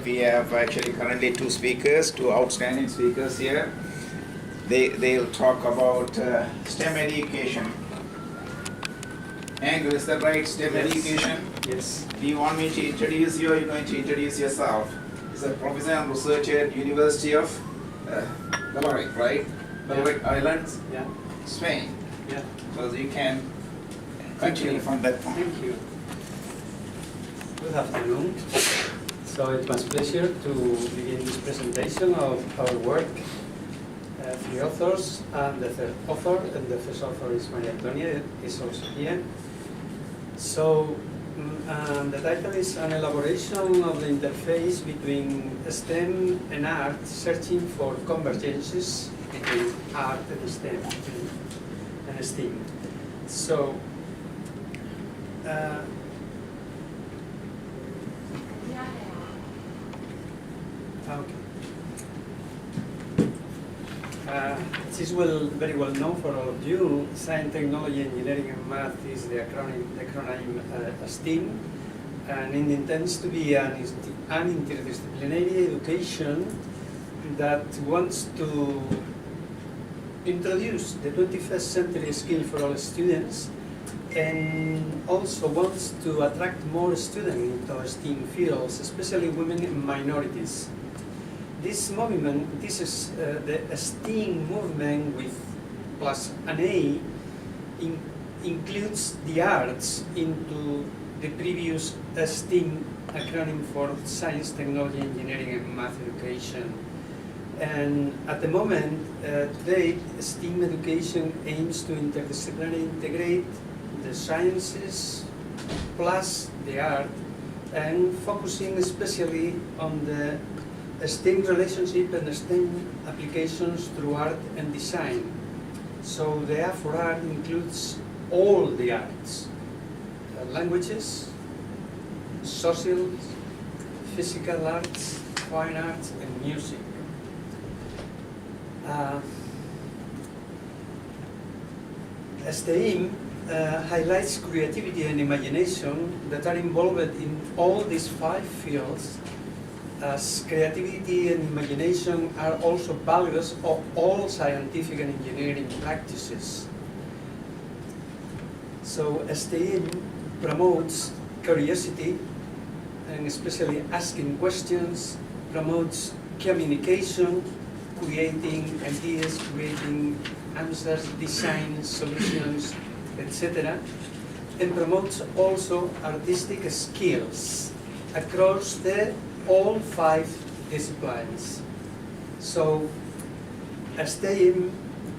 we have actually currently two outstanding speakers here. They'll talk about STEM education. Angel, is that right? STEM education? Yes. Do you want me to introduce you, or you're going to introduce yourself? He's a professor and researcher at University of Balearic, right? Balearic Islands? Yeah. Spain. Yeah. So you can continue from that point. Thank you. Good afternoon. So it's my pleasure to begin this presentation of our work. Three authors, and the third author, and the first author is Maria Antonia, is also here. So the title is an elaboration of the interface between STEM and art, searching for convergences between art and STEM and STEAM. So okay. It is very well known for all of you. Science, technology, engineering, and math is the acronym STEAM, and it intends to be an interdisciplinary education that wants to introduce the 21st century skill for all students, and also wants to attract more students into STEAM fields, especially women and minorities. This movement, this is the STEAM movement with plus an A, includes the arts into the previous STEAM acronym for science, technology, engineering, and math education. And at the moment, today, STEAM education aims to interdisciplinarily integrate the sciences plus the art, and focusing especially on the STEM relationship and STEM applications through art and design. So the A for art includes all the arts, languages, social, physical arts, fine arts, and music. STEM highlights creativity and imagination that are involved in all these 5 fields, as creativity and imagination are also values of all scientific and engineering practices. So STEM promotes curiosity, and especially asking questions, promotes communication, creating ideas, creating answers, design solutions, etc., and promotes also artistic skills across all 5 disciplines. So STEM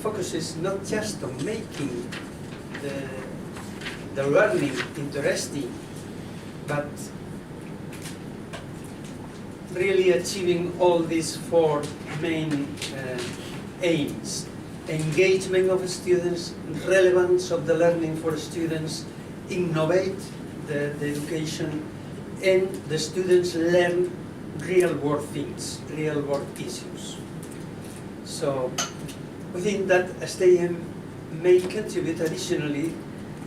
focuses not just on making the learning interesting, but really achieving all these 4 main aims: engagement of students, relevance of the learning for students, innovate the education, and the students learn real-world things, real-world issues. So within that, STEM may contribute additionally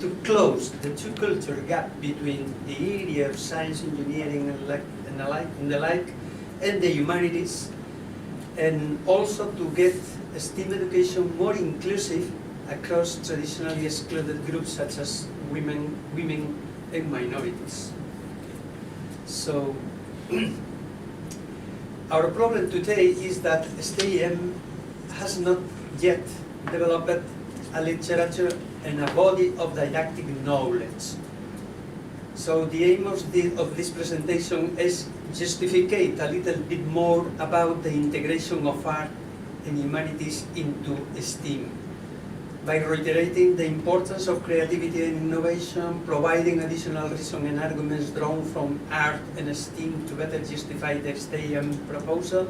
to close the 2-culture gap between the area of science, engineering, and the like, and the humanities, and also to get STEM education more inclusive across traditionally excluded groups such as women and minorities. So our problem today is that STEM has not yet developed a literature and a body of didactic knowledge. So the aim of this presentation is justificate a little bit more about the integration of art and humanities into STEM, by reiterating the importance of creativity and innovation, providing additional reason and arguments drawn from art and STEM to better justify the STEM proposal.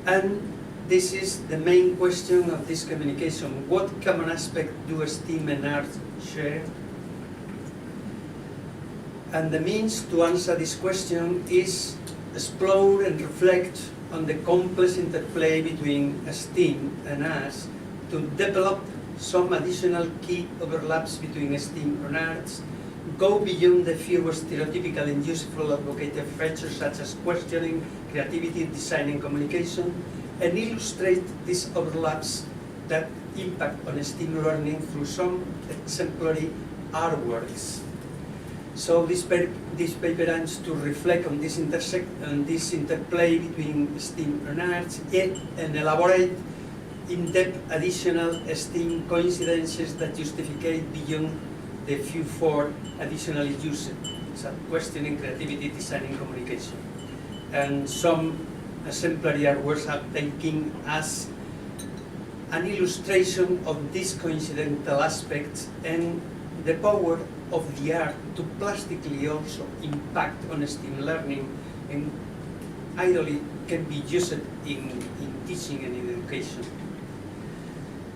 And this is the main question of this communication: what common aspect do STEM and art share? And the means to answer this question is explore and reflect on the complex interplay between STEM and us to develop some additional key overlaps between STEM and arts, go beyond the few stereotypical and useful advocative features such as questioning, creativity, design, and communication, and illustrate these overlaps that impact on STEAM learning through some exemplary artworks. So this paper aims to reflect on this interplay between STEAM and arts and elaborate in-depth additional STEAM coincidences that justify beyond the few four additionally used, so questioning, creativity, design, and communication. And some exemplary artworks are taken as an illustration of these coincidental aspects and the power of the art to plastically also impact on STEAM learning and ideally can be used in teaching and in education.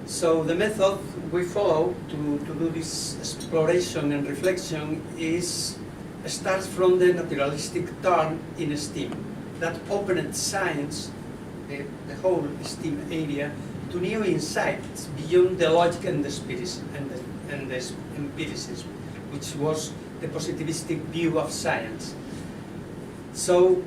So the method we follow to do this exploration and reflection starts from the naturalistic turn in STEAM that opened science, the whole STEAM area, to new insights beyond the logic and the empiricism, which was the positivistic view of science. So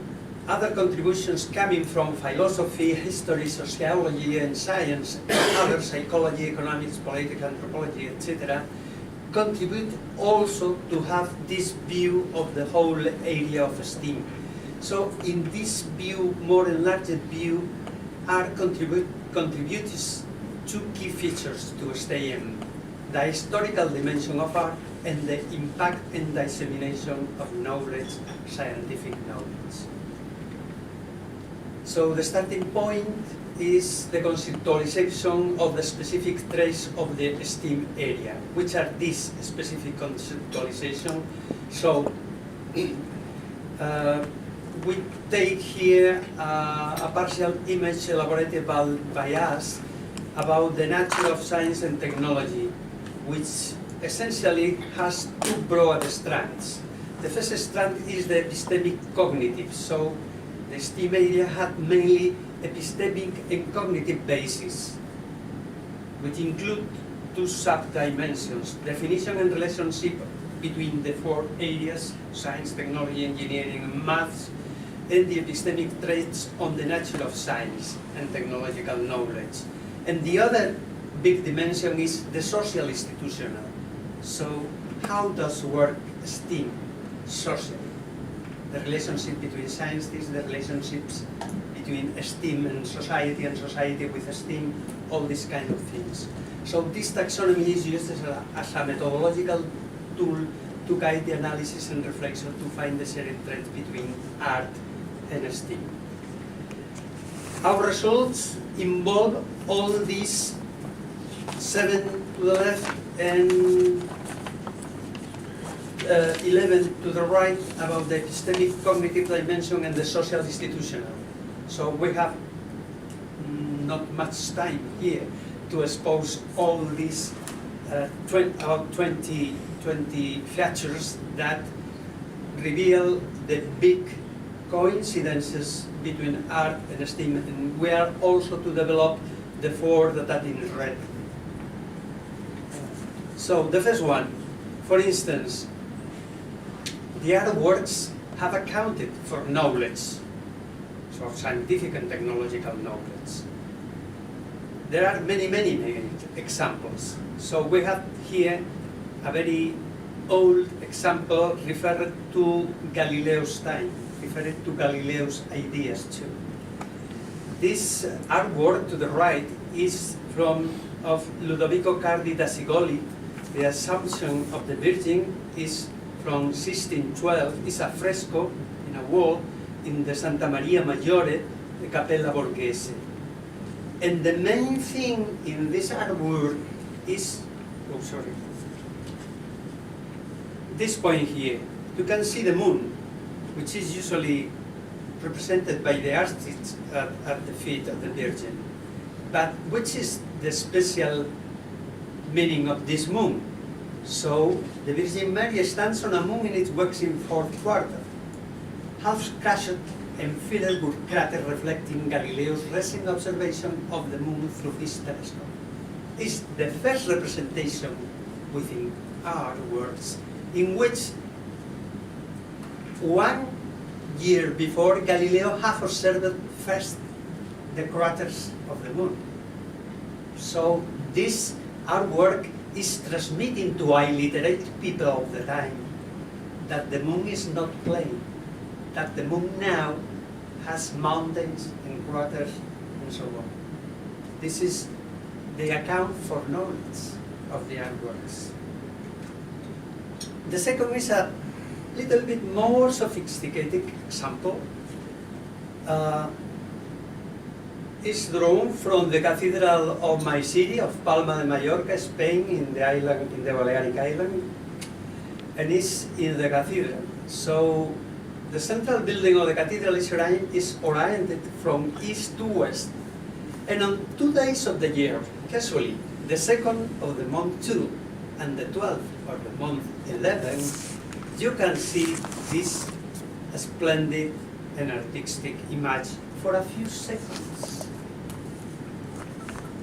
other contributions coming from philosophy, history, sociology, and science, and other psychology, economics, political anthropology, etc., contribute also to have this view of the whole area of STEAM. So in this view, more enlarged view, art contributes two key features to STEAM: the historical dimension of art and the impact and dissemination of knowledge, scientific knowledge. So the starting point is the conceptualization of the specific traits of the STEAM area. Which are these specific conceptualization? So we take here a partial image elaborated by us about the nature of science and technology, which essentially has two broad strands. The first strand is the epistemic cognitive. So the STEAM area had mainly epistemic and cognitive bases, which include two sub-dimensions: definition and relationship between the four areas, science, technology, engineering, and maths, and the epistemic traits on the nature of science and technological knowledge. And the other big dimension is the social institutional. So how does work STEAM socially? The relationship between scientists, the relationships between STEAM and society with STEAM, all these kind of things. So this taxonomy is used as a methodological tool to guide the analysis and reflection to find the shared threads between art and STEAM. Our results involve all these 7 to the left and 11 to the right about the epistemic cognitive dimension and the social institutional. So we have not much time here to expose all these about 20 features that reveal the big coincidences between art and STEAM, and we are also to develop the 4 that are in red. So the first one, for instance, the artworks have accounted for knowledge, so scientific and technological knowledge. There are many examples. So we have here a very old example referred to Galileo's time, referred to Galileo's ideas too. This artwork to the right is of Ludovico Cardi da Sigoli. The Assumption of the Virgin is from 1612. It's a fresco in a wall in the Santa Maria Maggiore, the Cappella Borghese. And the main thing in this artwork is, this point here. You can see the moon, which is usually represented by the artists at the feet of the Virgin. But which is the special meaning of this moon? So the Virgin Mary stands on a moon in its waxing 4th quarter, half crushed and filled with crater reflecting Galileo's recent observation of the moon through his telescope. It's the first representation within artworks in which 1 year before Galileo have observed first the craters of the moon. So this artwork is transmitting to illiterate people of the time that the moon is not plain, that the moon now has mountains and craters and so on. This is the account for knowledge of the artworks. The second is a little bit more sophisticated example. It's drawn from the cathedral of my city of Palma de Mallorca, Spain, in the island, in the Balearic Island, and it's in the cathedral. So the central building of the cathedral is oriented from east to west, and on 2 days of the year, casually, the 2nd of the month 2 and the 12th of the month 11, you can see this splendid and artistic image for a few seconds.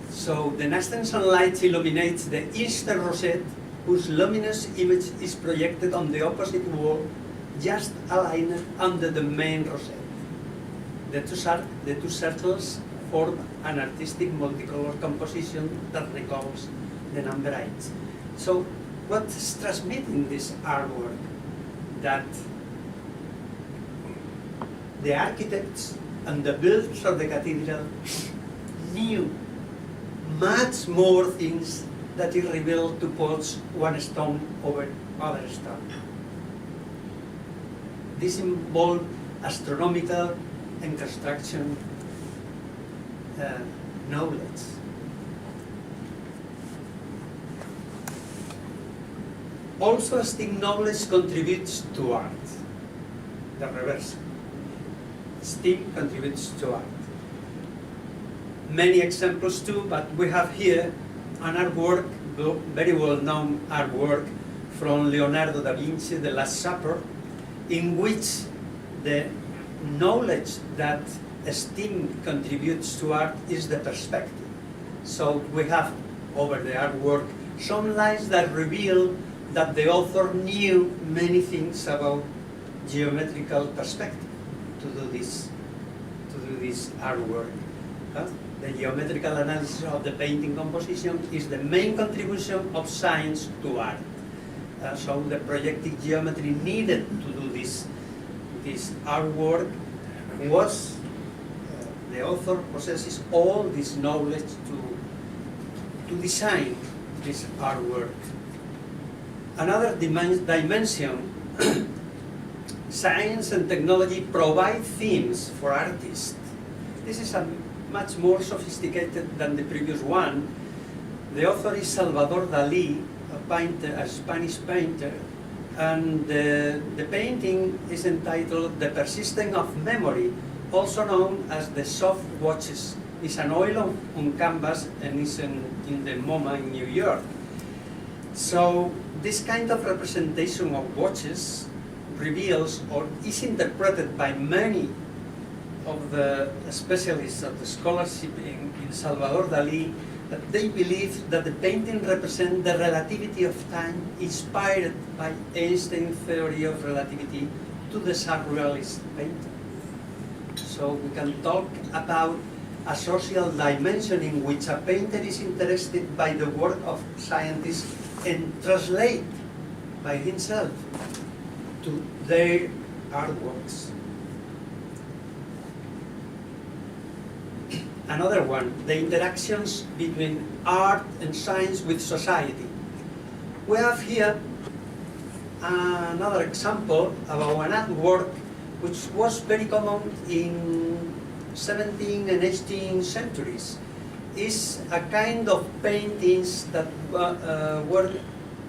So the nascent sunlight illuminates the eastern rosette, whose luminous image is projected on the opposite wall, just aligned under the main rosette. The two circles form an artistic multicolor composition that recalls the number 8. So what's transmitting this artwork? That the architects and the builders of the cathedral knew much more things that is revealed to put one stone over other stone. This involved astronomical and construction knowledge. Also, STEAM knowledge contributes to art. The reverse. STEAM contributes to art. Many examples too, but we have here an artwork, very well-known artwork from Leonardo da Vinci, The Last Supper, in which the knowledge that STEAM contributes to art is the perspective. So we have over the artwork some lines that reveal that the author knew many things about geometrical perspective to do this artwork. The geometrical analysis of the painting composition is the main contribution of science to art. So the projective geometry needed to do this artwork was the author possesses all this knowledge to design this artwork. Another dimension, science and technology provide themes for artists. This is much more sophisticated than the previous one. The author is Salvador Dalí, a Spanish painter, and the painting is entitled The Persistence of Memory, also known as the Soft Watches. It's an oil on canvas and is in the MoMA in New York. So this kind of representation of watches reveals or is interpreted by many of the specialists of the scholarship in Salvador Dalí that they believe that the painting represents the relativity of time inspired by Einstein's theory of relativity to the surrealist painting. So we can talk about a social dimension in which a painter is interested by the work of scientists and translate by himself to their artworks. Another one, the interactions between art and science with society. We have here another example about an artwork which was very common in 17th and 18th centuries. Is a kind of paintings that were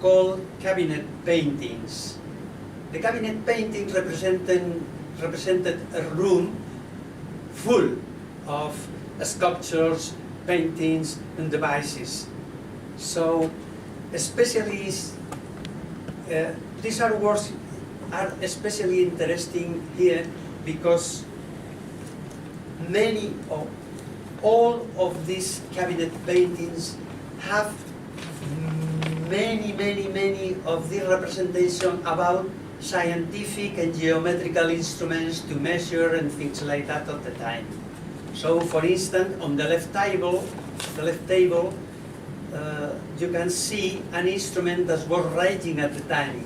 called cabinet paintings. The cabinet paintings represented a room full of sculptures, paintings, and devices. So, especially these artworks are especially interesting here because all of these cabinet paintings have many of the representation about scientific and geometrical instruments to measure and things like that at the time. So, for instance, on the left table, you can see an instrument that was writing at the time,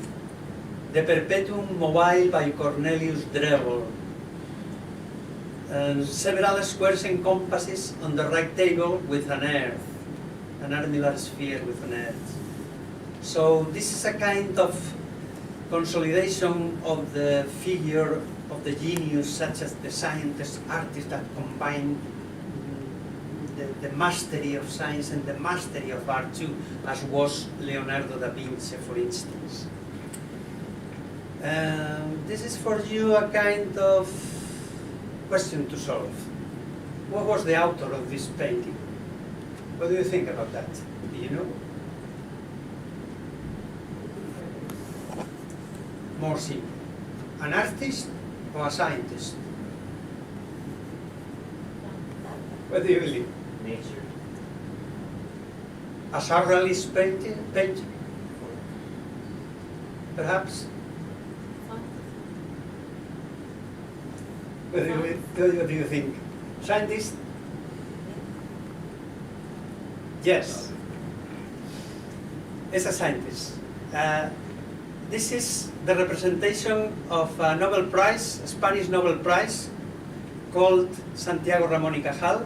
the Perpetuum Mobile by Cornelius Drebbel, and several squares and compasses on the right table with an earth, an armillaർ sphere with an earth. So this is a kind of consolidation of the figure of the genius, such as the scientist, artist that combine the mastery of science and the mastery of art too, as was Leonardo da Vinci, for instance. This is for you a kind of question to solve. What was the author of this painting? What do you think about that? Do you know? More simple. An artist or a scientist? What do you believe? Nature. A surrealist painter? Perhaps? What do you think? Scientist? Yes. It's a scientist. This is the representation of a Nobel Prize, a Spanish Nobel Prize, called Santiago Ramón y Cajal,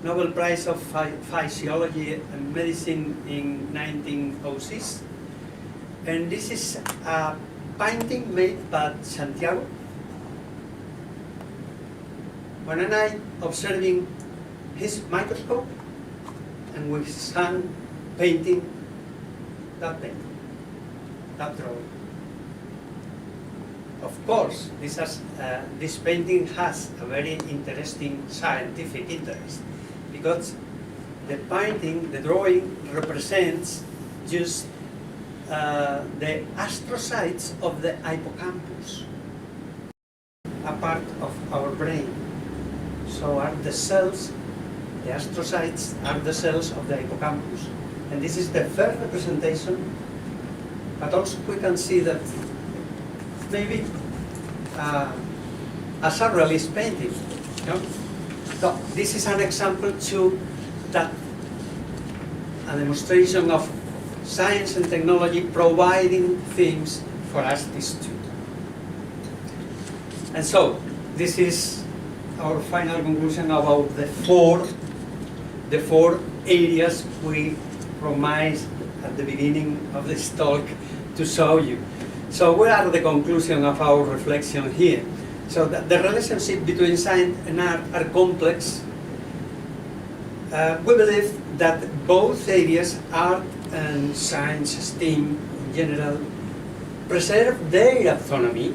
Nobel Prize of Physiology and Medicine in 1906. And this is a painting made by Santiago. One night observing his microscope and with his hand painting that painting, that drawing. Of course, this painting has a very interesting scientific interest, because the painting, the drawing, represents just the astrocytes of the hippocampus, a part of our brain. So are the cells, the astrocytes are the cells of the hippocampus. And this is the first representation, but also we can see that maybe a surrealist painting. You know? So this is an example to that, a demonstration of science and technology providing themes for artists to do. And so this is our final conclusion about the four areas we promised at the beginning of this talk to show you. So what are the conclusions of our reflection here? So the relationship between science and art are complex. We believe that both areas, art and science, STEAM in general, preserve their autonomy,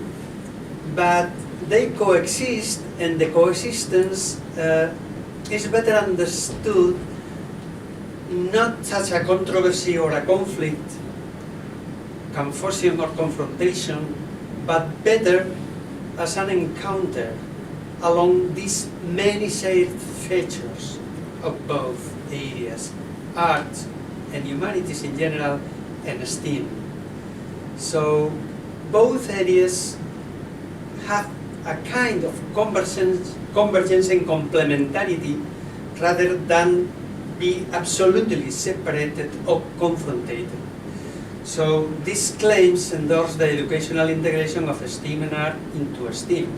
but they coexist, and the coexistence is better understood not as a controversy or a conflict, confusion or confrontation, but better as an encounter along these many shared features of both areas, art and humanities in general, and STEAM. So both areas have a kind of convergence and complementarity rather than be absolutely separated or confronted. So these claims endorse the educational integration of STEAM and art into STEAM.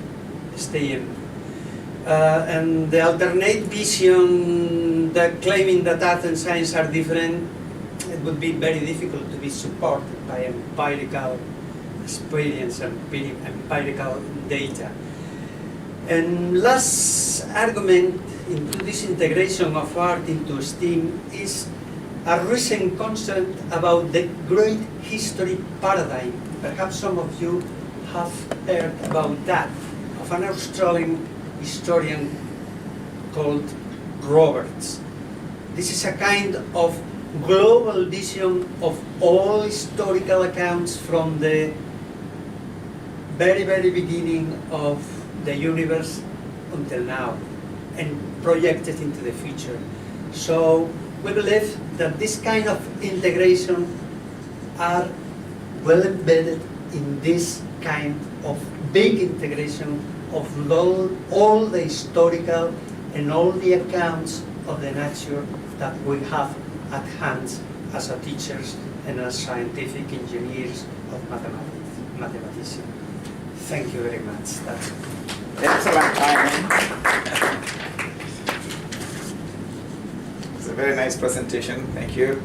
And the alternate vision, the claiming that art and science are different, it would be very difficult to be supported by empirical experience and empirical data. And last argument into this integration of art into STEAM is a recent concept about the great history paradigm. Perhaps some of you have heard about that, of an Australian historian called Roberts. This is a kind of global vision of all historical accounts from the very beginning of the universe until now, and projected into the future. So we believe that this kind of integration are well embedded in this kind of big integration of all the historical and all the accounts of the nature that we have at hand as a teachers and as scientific engineers of mathematicians. Thank you very much. That's it. Excellent timing. It's a very nice presentation. Thank you.